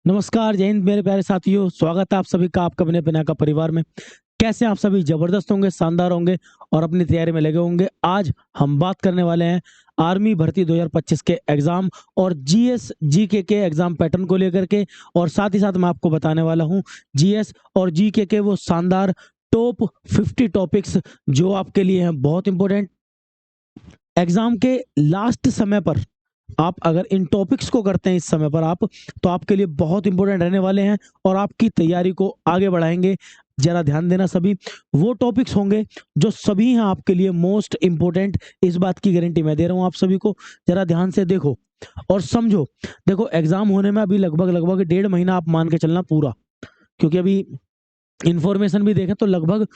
नमस्कार, जय हिंद मेरे प्यारे साथियों। स्वागत है आप सभी का आपका अपने पिना का परिवार में। कैसे आप सभी जबरदस्त होंगे, शानदार होंगे और अपनी तैयारी में लगे होंगे। आज हम बात करने वाले हैं आर्मी भर्ती 2025 के एग्जाम और जीएस जीके के एग्जाम पैटर्न को लेकर के, और साथ ही साथ मैं आपको बताने वाला हूं जीएस और जीके के वो शानदार टॉप 50 टॉपिक्स जो आपके लिए हैं बहुत इंपॉर्टेंट। एग्जाम के लास्ट समय पर आप अगर इन टॉपिक्स को करते हैं इस समय पर आप, तो आपके लिए बहुत इंपॉर्टेंट रहने वाले हैं और आपकी तैयारी को आगे बढ़ाएंगे। जरा ध्यान देना, सभी वो टॉपिक्स होंगे जो सभी हैं आपके लिए मोस्ट इंपॉर्टेंट। इस बात की गारंटी मैं दे रहा हूं आप सभी को। जरा ध्यान से देखो और समझो। देखो, एग्जाम होने में अभी लगभग लगभग 1.5 महीना आप मान के चलना पूरा, क्योंकि अभी इंफॉर्मेशन भी देखें तो लगभग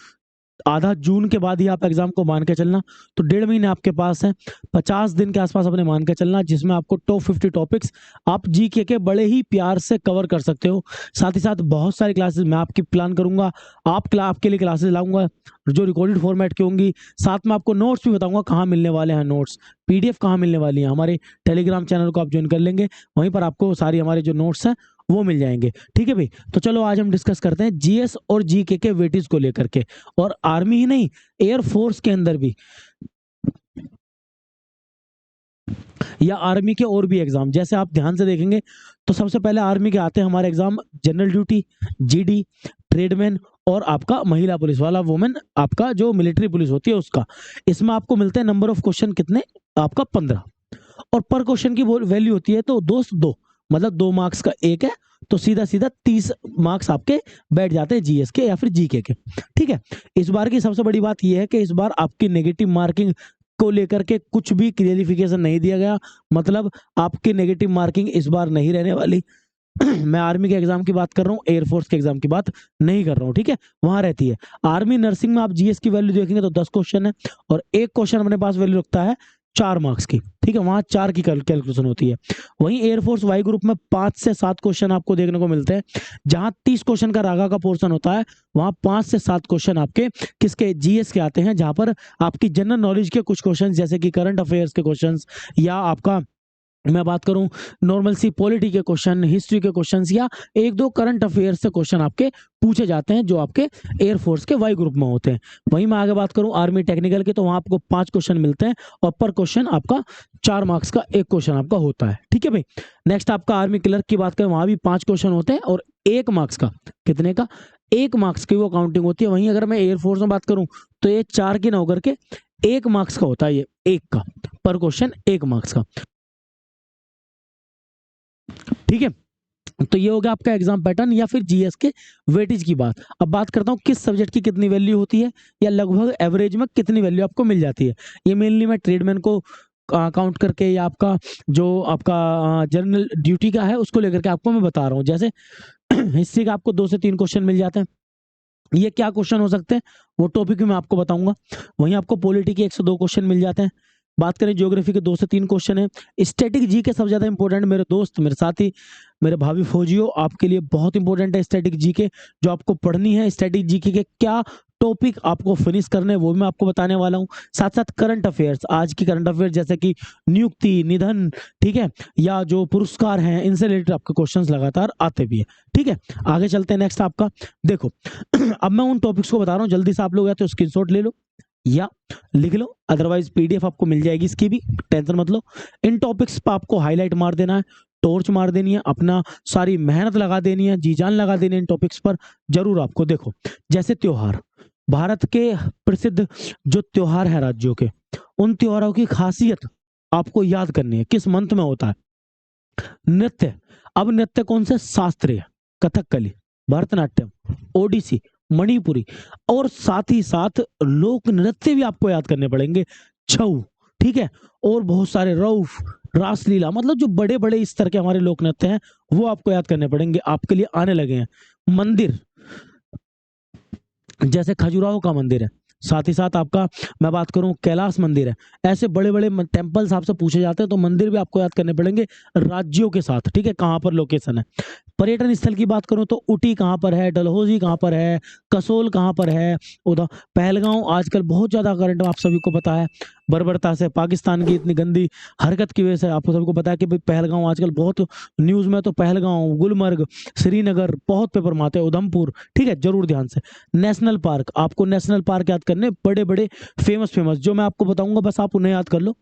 आधा जून के बाद ही आप एग्जाम को मान के चलना। तो 1.5 महीने आपके पास है, 50 दिन के आसपास अपने मान के चलना, जिसमें आपको टॉप 50 टॉपिक्स आप जीके के बड़े ही प्यार से कवर कर सकते हो। साथ ही साथ बहुत सारी क्लासेस मैं आपकी प्लान करूंगा, आपके लिए क्लासेस लाऊंगा जो रिकॉर्डेड फॉर्मेट की होंगी। साथ में आपको नोट्स भी बताऊंगा कहाँ मिलने वाले हैं, नोट्स पीडीएफ कहाँ मिलने वाली है। हमारे टेलीग्राम चैनल को आप ज्वाइन कर लेंगे, वहीं पर आपको सारी हमारे जो नोट्स हैं वो मिल जाएंगे। ठीक है भाई, तो चलो आज हम डिस्कस करते हैं जीएस और जीके के वेटेज को लेकर के। और आर्मी ही नहीं, एयर फोर्स के अंदर भी, या आर्मी के और भी एग्जाम जैसे आप ध्यान से देखेंगे तो सबसे पहले आर्मी के आते हैं हमारे exam general duty, GD, tradesman और आपका महिला पुलिस वाला, वुमेन आपका जो मिलिट्री पुलिस होती है उसका। इसमें आपको मिलते हैं नंबर ऑफ क्वेश्चन कितने, आपका 15, और पर क्वेश्चन की वैल्यू होती है तो दोस्त 2, मतलब 2 मार्क्स का एक है, तो सीधा सीधा 30 मार्क्स आपके बैठ जाते हैं जीएस के या फिर जीके के। ठीक है, इस बार की सबसे बड़ी बात यह है कि इस बार आपकी नेगेटिव मार्किंग को लेकर के कुछ भी क्लियरिफिकेशन नहीं दिया गया, मतलब आपकी नेगेटिव मार्किंग इस बार नहीं रहने वाली। मैं आर्मी के एग्जाम की बात कर रहा हूँ, एयरफोर्स के एग्जाम की बात नहीं कर रहा हूँ। ठीक है, वहां रहती है। आर्मी नर्सिंग में आप जीएस की वैल्यू देखेंगे तो 10 क्वेश्चन है और एक क्वेश्चन अपने पास वैल्यू रखता है 4 मार्क्स की। ठीक है, वहां 4 की कैलकुलेशन होती है। वहीं एयरफोर्स वाई ग्रुप में 5 से 7 क्वेश्चन आपको देखने को मिलते हैं। जहां 30 क्वेश्चन का रागा का पोर्शन होता है, वहां 5 से 7 क्वेश्चन आपके किसके, जीएस के आते हैं, जहां पर आपकी जनरल नॉलेज के कुछ क्वेश्चन जैसे कि करंट अफेयर्स के क्वेश्चन, या आपका मैं बात करूं नॉर्मल सी पॉलिटी के क्वेश्चन, हिस्ट्री के क्वेश्चंस, या एक दो करंट अफेयर्स से क्वेश्चन आपके पूछे जाते हैं जो आपके एयरफोर्स के वाई ग्रुप में होते हैं। वहीं मैं आगे बात करूं आर्मी टेक्निकल के, तो वहां आपको 5 क्वेश्चन मिलते हैं और पर क्वेश्चन आपका 4 मार्क्स का एक क्वेश्चन आपका होता है। ठीक है भाई, नेक्स्ट आपका आर्मी क्लर्क की बात करें, वहां भी 5 क्वेश्चन होते हैं और 1 मार्क्स का, कितने का, 1 मार्क्स की वो काउंटिंग होती है। वहीं अगर मैं एयरफोर्स में बात करूं तो ये 4 की ना होकर के 1 मार्क्स का होता है, ये एक का पर क्वेश्चन 1 मार्क्स का। ठीक है, तो ये हो गया आपका एग्जाम पैटर्न या फिर जीएस के वेटेज की बात। अब बात करता हूँ किस सब्जेक्ट की कितनी वैल्यू होती है, या लगभग एवरेज में कितनी वैल्यू आपको मिल जाती है। ये मेनली मैं ट्रेडमैन को काउंट करके, या आपका जो आपका जनरल ड्यूटी का है उसको लेकर के आपको मैं बता रहा हूँ। जैसे हिस्ट्री का आपको 2 से 3 क्वेश्चन मिल जाते हैं। ये क्या क्वेश्चन हो सकते हैं वो टॉपिक भी मैं आपको बताऊंगा। वहीं आपको पॉलिटी के 102 क्वेश्चन मिल जाते हैं। बात करें ज्योग्राफी के 2 से 3 क्वेश्चन है। स्टैटिक जी के सबसे ज्यादा इंपॉर्टेंट मेरे दोस्त, मेरे साथी, मेरे भाभी फौजियों, आपके लिए बहुत इंपॉर्टेंट है स्टैटिक जी के, जो आपको पढ़नी है। स्टैटिक जी के क्या टॉपिक आपको फिनिश करने हैं वो भी मैं आपको बताने वाला हूँ। साथ साथ करंट अफेयर्स, आज की करंट अफेयर्स जैसे कि नियुक्ति, निधन, ठीक है, या जो पुरस्कार हैं, इनसे रिलेटेड आपके क्वेश्चंस लगातार आते भी है। ठीक है, आगे चलते हैं। नेक्स्ट आपका देखो, अब मैं उन टॉपिक्स को बता रहा हूँ, जल्दी से आप लोग या तो स्क्रीनशॉट ले लो या लिख लो, अदरवाइज पीडीएफ आपको मिल जाएगी इसकी भी, टेंशन मत लो। इन टॉपिक्स पर आपको हाईलाइट मार देना है, टॉर्च मार देनी है, अपना सारी मेहनत लगा देनी है, जी जान लगा देनी है इन टॉपिक्स पर जरूर आपको। देखो, जैसे त्योहार, भारत के प्रसिद्ध जो त्योहार है राज्यों के, उन त्योहारों की खासियत आपको याद करनी है, किस मंथ में होता है। नृत्य, अब नृत्य कौन से, शास्त्रीय, कथकली, भरतनाट्यम, ओडिसी, मणिपुरी, और साथ ही साथ लोक नृत्य भी आपको याद करने पड़ेंगे, छऊ, ठीक है, और बहुत सारे रऊफ, रासलीला, मतलब जो बड़े बड़े इस तरह के हमारे लोक नृत्य हैं वो आपको याद करने पड़ेंगे, आपके लिए आने लगे हैं। मंदिर, जैसे खजुराहो का मंदिर है, साथ ही साथ आपका मैं बात करूं कैलाश मंदिर है, ऐसे बड़े बड़े टेम्पल्स आपसे पूछे जाते हैं, तो मंदिर भी आपको याद करने पड़ेंगे राज्यों के साथ। ठीक है, कहां पर लोकेशन है। पर्यटन स्थल की बात करूं तो ऊटी कहां पर है, डलहौजी कहां पर है, कसोल कहां पर है, उधर पहलगांव आजकल बहुत ज्यादा करंट आप सभी को पता है। बर्बरता से, पाकिस्तान की इतनी गंदी हरकत की वजह से। आपको सबको पता है कि भाई पहलगांव आजकल बहुत न्यूज़ में, तो पहलगांव, गुलमर्ग, श्रीनगर बहुत पेपर में आते हैं, उधमपुर, ठीक है, जरूर ध्यान से। नेशनल पार्क, आपको नेशनल पार्क याद करने, बड़े बड़े फेमस फेमस जो मैं आपको बताऊंगा बस आप उन्हें याद कर लो।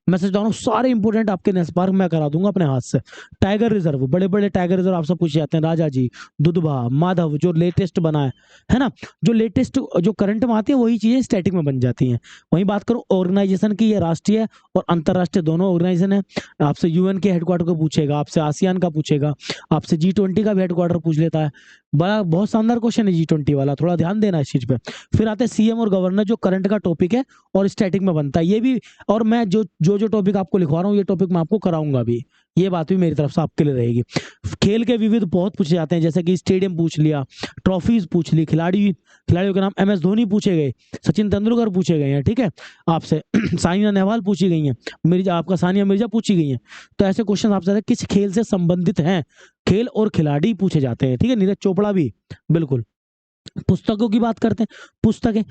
मैं सच बता रहा हूँ, सारे इंपोर्टेंट आपके नेशनल पार्क मैं करा दूंगा अपने हाथ से। टाइगर रिजर्व, बड़े बड़े टाइगर रिजर्व आपसे पूछे जाते हैं, राजा जी, दुधवा, माधव, जो लेटेस्ट बना है ना, जो लेटेस्ट जो करंट में आती है वही चीजें स्टैटिक में बन जाती हैं। वहीं बात करूं ऑर्गेनाइजेशन की, ये राष्ट्रीय और अंतर्राष्ट्रीय दोनों ऑर्गेनाइजेशन है। आपसे यूएन के हेडक्वार्टर को पूछेगा, आपसे आसियान का पूछेगा, आपसे G20 का भी हेडक्वार्टर पूछ लेता है। बड़ा बहुत शानदार क्वेश्चन है G20 वाला, थोड़ा ध्यान देना इस चीज पे। फिर आते हैं सीएम और गवर्नर, जो करंट का टॉपिक है और स्टैटिक में बनता है ये भी। और मैं जो जो टॉपिक आपको लिखवा रहा हूँ, ये टॉपिक मैं आपको कराऊंगा भी, ये बात भी मेरी तरफ से आपके लिए रहेगी। खेल के विविध बहुत पूछे जाते हैं, जैसे कि स्टेडियम पूछ लिया, ट्रॉफीज पूछ ली, खिलाड़ियों के नाम MS धोनी पूछे गए, सचिन तेंदुलकर पूछे गए हैं, ठीक है, आपसे सानिया नेहवाल पूछी गई हैं, मिर्जा, आपका सानिया मिर्जा पूछी गई हैं। तो ऐसे क्वेश्चन आपसे किस खेल से संबंधित हैं, खेल और खिलाड़ी पूछे जाते हैं, ठीक है, नीरज चोपड़ा भी, बिल्कुल। पुस्तकों की बात करते हैं, पुस्तकें,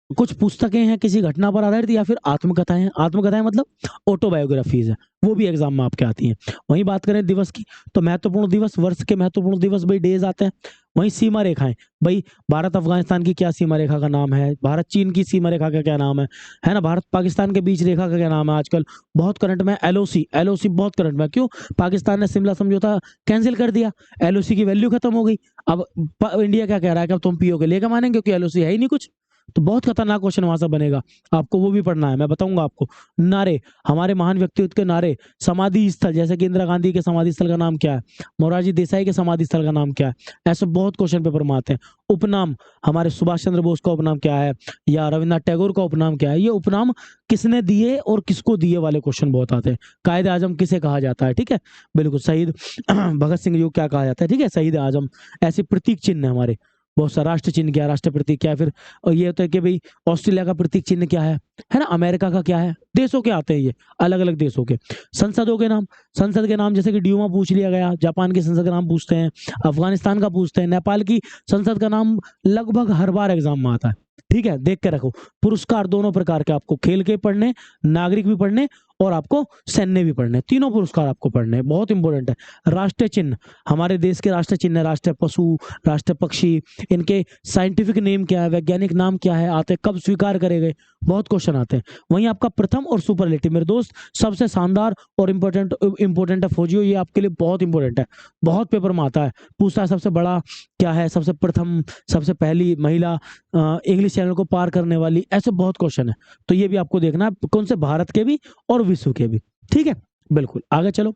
कुछ पुस्तकें हैं किसी घटना पर आधारित या फिर आत्मकथाएं। आत्मकथाएं मतलब ऑटोबायोग्राफीज है, वो भी एग्जाम में आपके आती हैं। वहीं बात करें दिवस की, तो महत्वपूर्ण दिवस, वर्ष के महत्वपूर्ण दिवस भाई डेज आते हैं। वहीं सीमा रेखाएं, भाई भारत अफगानिस्तान की क्या सीमा रेखा का नाम है, भारत चीन की सीमा रेखा का क्या नाम है ना, भारत पाकिस्तान के बीच रेखा का क्या नाम है, आजकल बहुत करंट में LOC बहुत करंट में। क्यों? पाकिस्तान ने शिमला समझौता कैंसिल कर दिया, LOC की वैल्यू खत्म हो गई। अब इंडिया क्या कह रहा है कि अब तुम POK लेकर मानेंगे, क्योंकि LOC है ही नहीं कुछ। तो बहुत खतरनाक क्वेश्चन वहां से बनेगा, आपको वो भी पढ़ना है, मैं बताऊंगा आपको। नारे, हमारे महान व्यक्तित्व के नारे। समाधि स्थल, जैसे कि इंदिरा गांधी के समाधि स्थल का नाम क्या है, मोरारजी देसाई के समाधि स्थल का नाम क्या है, ऐसे बहुत क्वेश्चन पेपर में आते हैं। उपनाम, हमारे सुभाष चंद्र बोस का उपनाम क्या है, या रविन्द्रनाथ टैगोर का उपनाम क्या है, ये उपनाम किसने दिए और किसको दिए वाले क्वेश्चन बहुत आते हैं। कायदे आजम किसे कहा जाता है, ठीक है, बिल्कुल। शहीद भगत सिंह जी को क्या कहा जाता है, ठीक है, शहीद आजम। ऐसे प्रतीक चिन्ह है हमारे बहुत सा, राष्ट्र चिन्ह क्या है, राष्ट्र प्रतीक क्या है। फिर और ये होता है कि भाई ऑस्ट्रेलिया का प्रतीक चिन्ह क्या है ना, अमेरिका का क्या है, देशों के आते हैं ये, अलग अलग देशों के। संसदों के नाम, संसद के नाम जैसे कि ड्यूमा पूछ लिया गया, जापान की संसद का नाम पूछते हैं, अफगानिस्तान का पूछते हैं, नेपाल की संसद का नाम लगभग हर बार एग्जाम में आता है, ठीक है, देख के रखो। पुरस्कार दोनों प्रकार के आपको, खेल के पढ़ने, नागरिक भी पढ़ने, और आपको सैन्य भी पढ़ने, तीनों पुरस्कार आपको पढ़ने, बहुत इंपॉर्टेंट है। राष्ट्रीय चिन्ह, हमारे देश के राष्ट्रीय चिन्ह है, राष्ट्रीय पशु, राष्ट्रीय पक्षी, इनके साइंटिफिक नेम क्या है, वैज्ञानिक नाम क्या है, आते कब स्वीकार करे गए, बहुत क्वेश्चन आते हैं। वहीं आपका प्रथम और सुपरलेटिव, मेरे दोस्त, सबसे शानदार और इंपॉर्टेंट है फौजियों, ये आपके लिए बहुत इंपॉर्टेंट है, बहुत पेपर में आता है, पूछता है सबसे बड़ा क्या है, सबसे प्रथम, सबसे पहली महिला इंग्लिश चैनल को पार करने वाली, ऐसे बहुत क्वेश्चन है। तो ये भी आपको देखना है, कौन से भारत के भी और विश्व के भी, ठीक है, बिल्कुल। आगे चलो,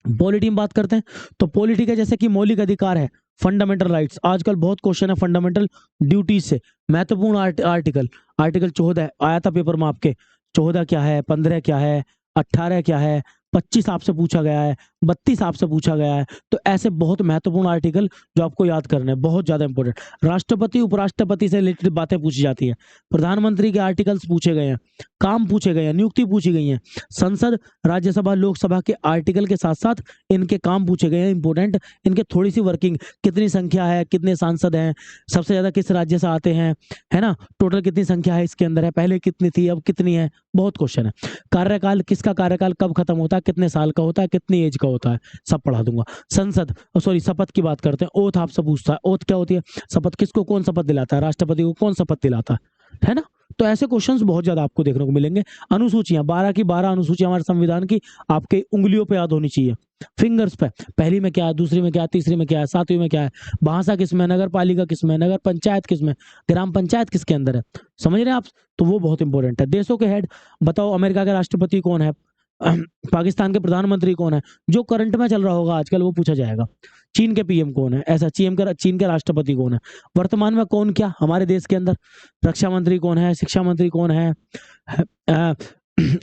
पॉलिटी में बात करते हैं। तो पॉलिटी का जैसे कि मौलिक अधिकार है, फंडामेंटल राइट्स, आजकल बहुत क्वेश्चन है फंडामेंटल ड्यूटीज से। महत्वपूर्ण आर्टिकल 14 आया था पेपर में आपके, 14 क्या है, 15 क्या है, 18 क्या है, 25 आपसे पूछा गया है, 32 आपसे पूछा गया है। तो ऐसे बहुत महत्वपूर्ण आर्टिकल जो आपको याद करने हैं, बहुत ज्यादा इंपॉर्टेंट। राष्ट्रपति उपराष्ट्रपति से रिलेटेड बातें पूछी जाती हैं, प्रधानमंत्री के आर्टिकल्स पूछे गए हैं, काम पूछे गए हैं, नियुक्ति पूछी गई है, संसद, राज्यसभा, लोकसभा के आर्टिकल के साथ साथ इनके काम पूछे गए हैं, इंपॉर्टेंट। इनके थोड़ी सी वर्किंग, कितनी संख्या है, कितने सांसद हैं, सबसे ज्यादा किस राज्य से आते हैं, है ना, टोटल कितनी संख्या है इसके अंदर है, पहले कितनी थी अब कितनी है, बहुत क्वेश्चन है। कार्यकाल, किसका कार्यकाल कब खत्म होता है, कितने साल का होता है, कितनी एज का होता है, सब पढ़ा दूंगा। संसद, सॉरी, शपथ की बात करते हैं। ओथ आपसे पूछता है, ओथ क्या होती है, शपथ किसको कौन शपथ दिलाता है, राष्ट्रपति को कौन शपथ दिलाता है ना। तो ऐसे क्वेश्चंस बहुत ज्यादा आपको देखने को मिलेंगे। अनुसूचियां, 12 की 12 अनुसूचियां हमारे संविधान की आपके उंगलियों पे याद होनी चाहिए, फिंगर्स पे। पहली में क्या है, दूसरी में क्या है, तीसरी में क्या है, सातवीं में क्या है, भाषा किसमें, नगर पालिका किसमें, नगर पंचायत किसमें, ग्राम पंचायत किसके अंदर है, समझ रहे हैं आप। तो वो बहुत इंपॉर्टेंट है। देशों के हेड बताओ, अमेरिका के राष्ट्रपति कौन है, पाकिस्तान के प्रधानमंत्री कौन है, जो करंट में चल रहा होगा आजकल वो पूछा जाएगा। चीन के PM कौन है, ऐसा चीन के राष्ट्रपति कौन है, वर्तमान में कौन क्या हमारे देश के अंदर, रक्षा मंत्री कौन है, शिक्षा मंत्री कौन है,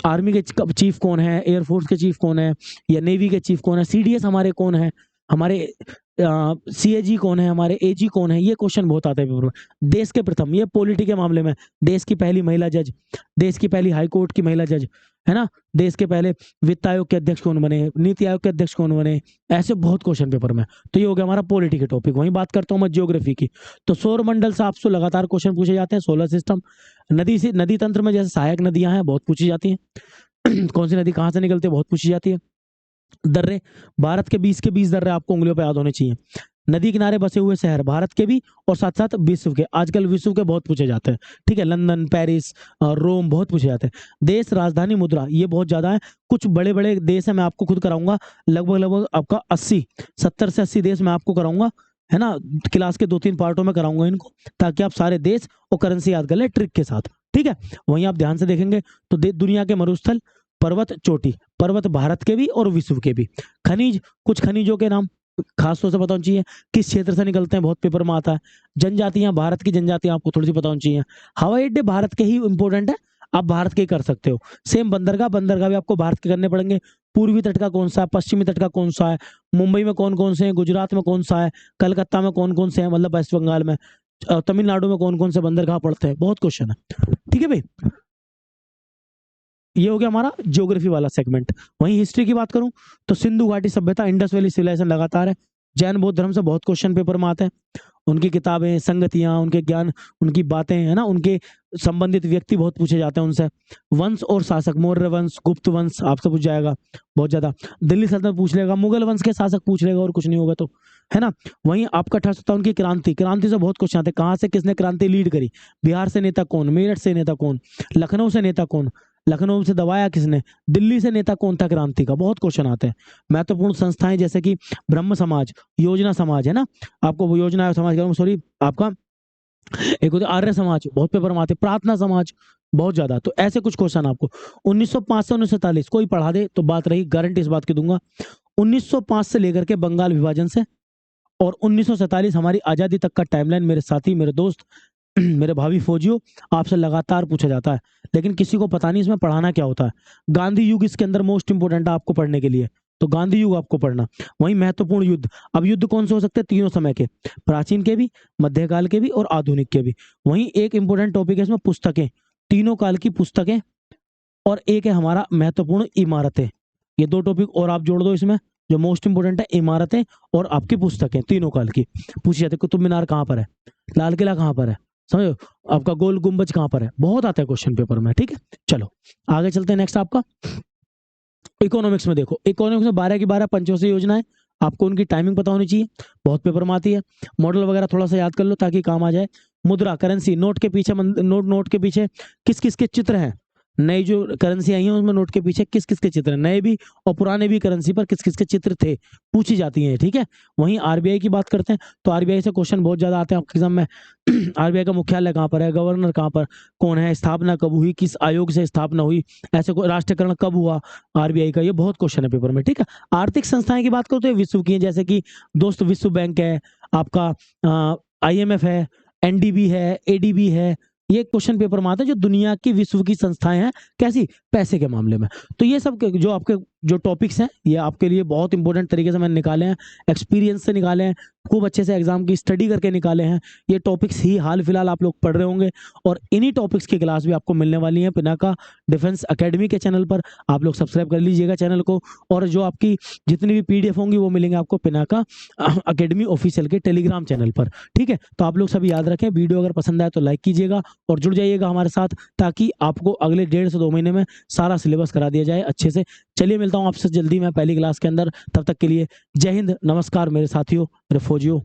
आर्मी के चीफ कौन है, एयरफोर्स के चीफ कौन है, या नेवी के चीफ कौन है, CDS हमारे कौन है, हमारे CAG कौन है, हमारे AG कौन है, ये क्वेश्चन बहुत आते हैं पेपर में। देश के प्रथम, ये पॉलिटी के मामले में, देश की पहली महिला जज, देश की पहली हाई कोर्ट की महिला जज, है ना, देश के पहले वित्त आयोग के अध्यक्ष कौन बने, नीति आयोग के अध्यक्ष कौन बने, ऐसे बहुत क्वेश्चन पेपर में। तो ये हो गया हमारा पॉलिटी के टॉपिक। वहीं बात करता हूँ मैं ज्योग्राफी की, तो सौर मंडल से आपसे लगातार क्वेश्चन पूछे जाते हैं। सोलर सिस्टम, नदी से, नदी तंत्र में जैसे सहायक नदियां हैं बहुत पूछी जाती हैं कौन सी नदी कहाँ से निकलती है बहुत पूछी जाती है। दर्रे, भारत के 20 के 20 दर्रे आपको उंगलियों पे याद होने चाहिए। नदी किनारे बसे हुए शहर भारत के भी और साथ साथ विश्व के, आजकल विश्व के बहुत पूछे जाते हैं, ठीक है, लंदन, पेरिस, रोम बहुत पूछे जाते हैं। देश, राजधानी, मुद्रा ये बहुत ज्यादा है। कुछ बड़े बड़े देश है, मैं आपको खुद कराऊंगा, लगभग लगभग आपका 70 से 80 देश मैं आपको कराऊंगा, है ना, क्लास के 2-3 पार्टों में कराऊंगा इनको, ताकि आप सारे देश और करेंसी याद कर ले ट्रिक के साथ, ठीक है। वहीं आप ध्यान से देखेंगे तो दुनिया के मरुस्थल, पर्वत, चोटी, पर्वत भारत के भी और विश्व के भी। खनिज, कुछ खनिजों के नाम खास तौर से पता होना चाहिए, किस क्षेत्र से निकलते हैं बहुत पेपर में आता है। जनजातियां, भारत की जनजातियां आपको थोड़ी सी पता होनी चाहिए। हवाई अड्डे भारत के ही इंपॉर्टेंट है, आप भारत के ही कर सकते हो। सेम बंदरगाह, बंदरगाह भी आपको भारत के करने पड़ेंगे। पूर्वी तट का कौन सा है, पश्चिमी तट का कौन सा है, मुंबई में कौन कौन से हैं, गुजरात में कौन सा है, कलकत्ता में कौन कौन से हैं, मतलब वेस्ट बंगाल में, तमिलनाडु में कौन कौन से बंदरगाह पड़ते हैं, बहुत क्वेश्चन है, ठीक है भाई। ये हो गया हमारा ज्योग्राफी वाला सेगमेंट। वहीं हिस्ट्री की बात करूं तो सिंधु घाटी सभ्यता, इंडस वैली सिविलाइजेशन लगातार है। जैन बौद्ध धर्म से बहुत क्वेश्चन पेपर में आते हैं, उनकी किताबें, संगतियां, उनके ज्ञान, उनकी बातें, है ना, उनके संबंधित व्यक्ति बहुत पूछे जाते हैं उनसे। वंश और शासक, मौर्य वंश, गुप्त वंश आपसे पूछ जाएगा बहुत ज्यादा। दिल्ली सल्तनत पूछ लेगा, मुगल वंश के शासक पूछ लेगा, और कुछ नहीं होगा तो, है ना। वहीं आपका 1857 की क्रांति, क्रांति से बहुत क्वेश्चन आते हैं। कहाँ से किसने क्रांति लीड करी, बिहार से नेता कौन, मेरठ से नेता कौन, लखनऊ से नेता कौन, लखनऊ से दबाया किसने, दिल्ली से नेता कौन था क्रांति का, बहुत क्वेश्चन आते हैं। महत्वपूर्ण संस्थाएं जैसे कि ब्रह्म समाज, योजना समाज, है ना, आपको वो योजना समाज, सॉरी आपका एक होता है आर्य समाज, बहुत पेपर में आते, प्रार्थना समाज, बहुत ज्यादा। तो ऐसे कुछ क्वेश्चन आपको 1905 से 1947 कोई पढ़ा दे तो बात रही, गारंटी इस बात की दूंगा। 1905 से लेकर के बंगाल विभाजन से और 1947 हमारी आजादी तक का टाइमलाइन, मेरे साथी, मेरे दोस्त, मेरे भावी फौजियों, आपसे लगातार पूछा जाता है, लेकिन किसी को पता नहीं इसमें पढ़ाना क्या होता है। गांधी युग इसके अंदर मोस्ट इंपोर्टेंट है आपको पढ़ने के लिए, तो गांधी युग आपको पढ़ना। वहीं महत्वपूर्ण युद्ध, अब युद्ध कौन से हो सकते हैं, तीनों समय के, प्राचीन के भी, मध्यकाल के भी और आधुनिक के भी। वहीं एक इंपोर्टेंट टॉपिक है इसमें पुस्तकें, तीनों काल की पुस्तकें, और एक है हमारा महत्वपूर्ण इमारतें। ये दो टॉपिक और आप जोड़ दो इसमें, जो मोस्ट इंपोर्टेंट है, इमारतें और आपकी पुस्तकें तीनों काल की। पूछी जाती है कुतुब मीनार कहाँ पर है, लाल किला कहाँ पर है, समझो, आपका गोल गुंबज कहाँ पर है, बहुत आता है क्वेश्चन पेपर में, ठीक है। चलो आगे चलते हैं। नेक्स्ट आपका इकोनॉमिक्स में देखो, इकोनॉमिक्स में 12 की 12 पंचवर्षीय योजनाएं, आपको उनकी टाइमिंग पता होनी चाहिए, बहुत पेपर में आती है। मॉडल वगैरह थोड़ा सा याद कर लो ताकि काम आ जाए। मुद्रा, करेंसी, नोट के पीछे नोट के पीछे किस किस के चित्र हैं, नई जो करेंसी आई है उसमें नोट के पीछे किस किस के चित्र हैं, नए भी और पुराने भी करेंसी पर किस किस के चित्र थे, पूछी जाती हैं, ठीक है। वहीं आरबीआई की बात करते हैं तो आरबीआई से क्वेश्चन बहुत ज्यादा आते हैं आपके एग्जाम में। आरबीआई का मुख्यालय कहाँ पर है, गवर्नर कहाँ पर, कौन है, स्थापना कब हुई, किस आयोग से स्थापना हुई, ऐसे को राष्ट्रीयकरण कब हुआ आरबीआई का, ये बहुत क्वेश्चन है पेपर में, ठीक है। आर्थिक संस्थाएं की बात करो तो ये विश्व की है, जैसे कि दोस्त विश्व बैंक है, आपका IMF है, NDB है, ADB है, ये क्वेश्चन पेपर में आता है जो दुनिया की विश्व की संस्थाएं हैं, कैसी, पैसे के मामले में। तो ये सब जो आपके जो टॉपिक्स हैं ये आपके लिए बहुत इंपॉर्टेंट तरीके से मैंने निकाले हैं, एक्सपीरियंस से निकाले हैं, खूब अच्छे से एग्जाम की स्टडी करके निकाले हैं। ये टॉपिक्स ही हाल फिलहाल आप लोग पढ़ रहे होंगे और इन्हीं टॉपिक्स की क्लास भी आपको मिलने वाली है पिनाका डिफेंस एकेडमी के चैनल पर। आप लोग सब्सक्राइब कर लीजिएगा चैनल को, और जो आपकी जितनी भी PDF होंगी वो मिलेंगे आपको पिनाका एकेडमी ऑफिशियल के टेलीग्राम चैनल पर, ठीक है। तो आप लोग सभी याद रखें, वीडियो अगर पसंद आए तो लाइक कीजिएगा और जुड़ जाइएगा हमारे साथ, ताकि आपको अगले 1.5 से 2 महीने में सारा सिलेबस करा दिया जाए अच्छे से। चलिए मिलता हूँ आपसे जल्दी मैं पहली क्लास के अंदर, तब तक के लिए जय हिंद, नमस्कार मेरे साथियों, मेरे फौजियों।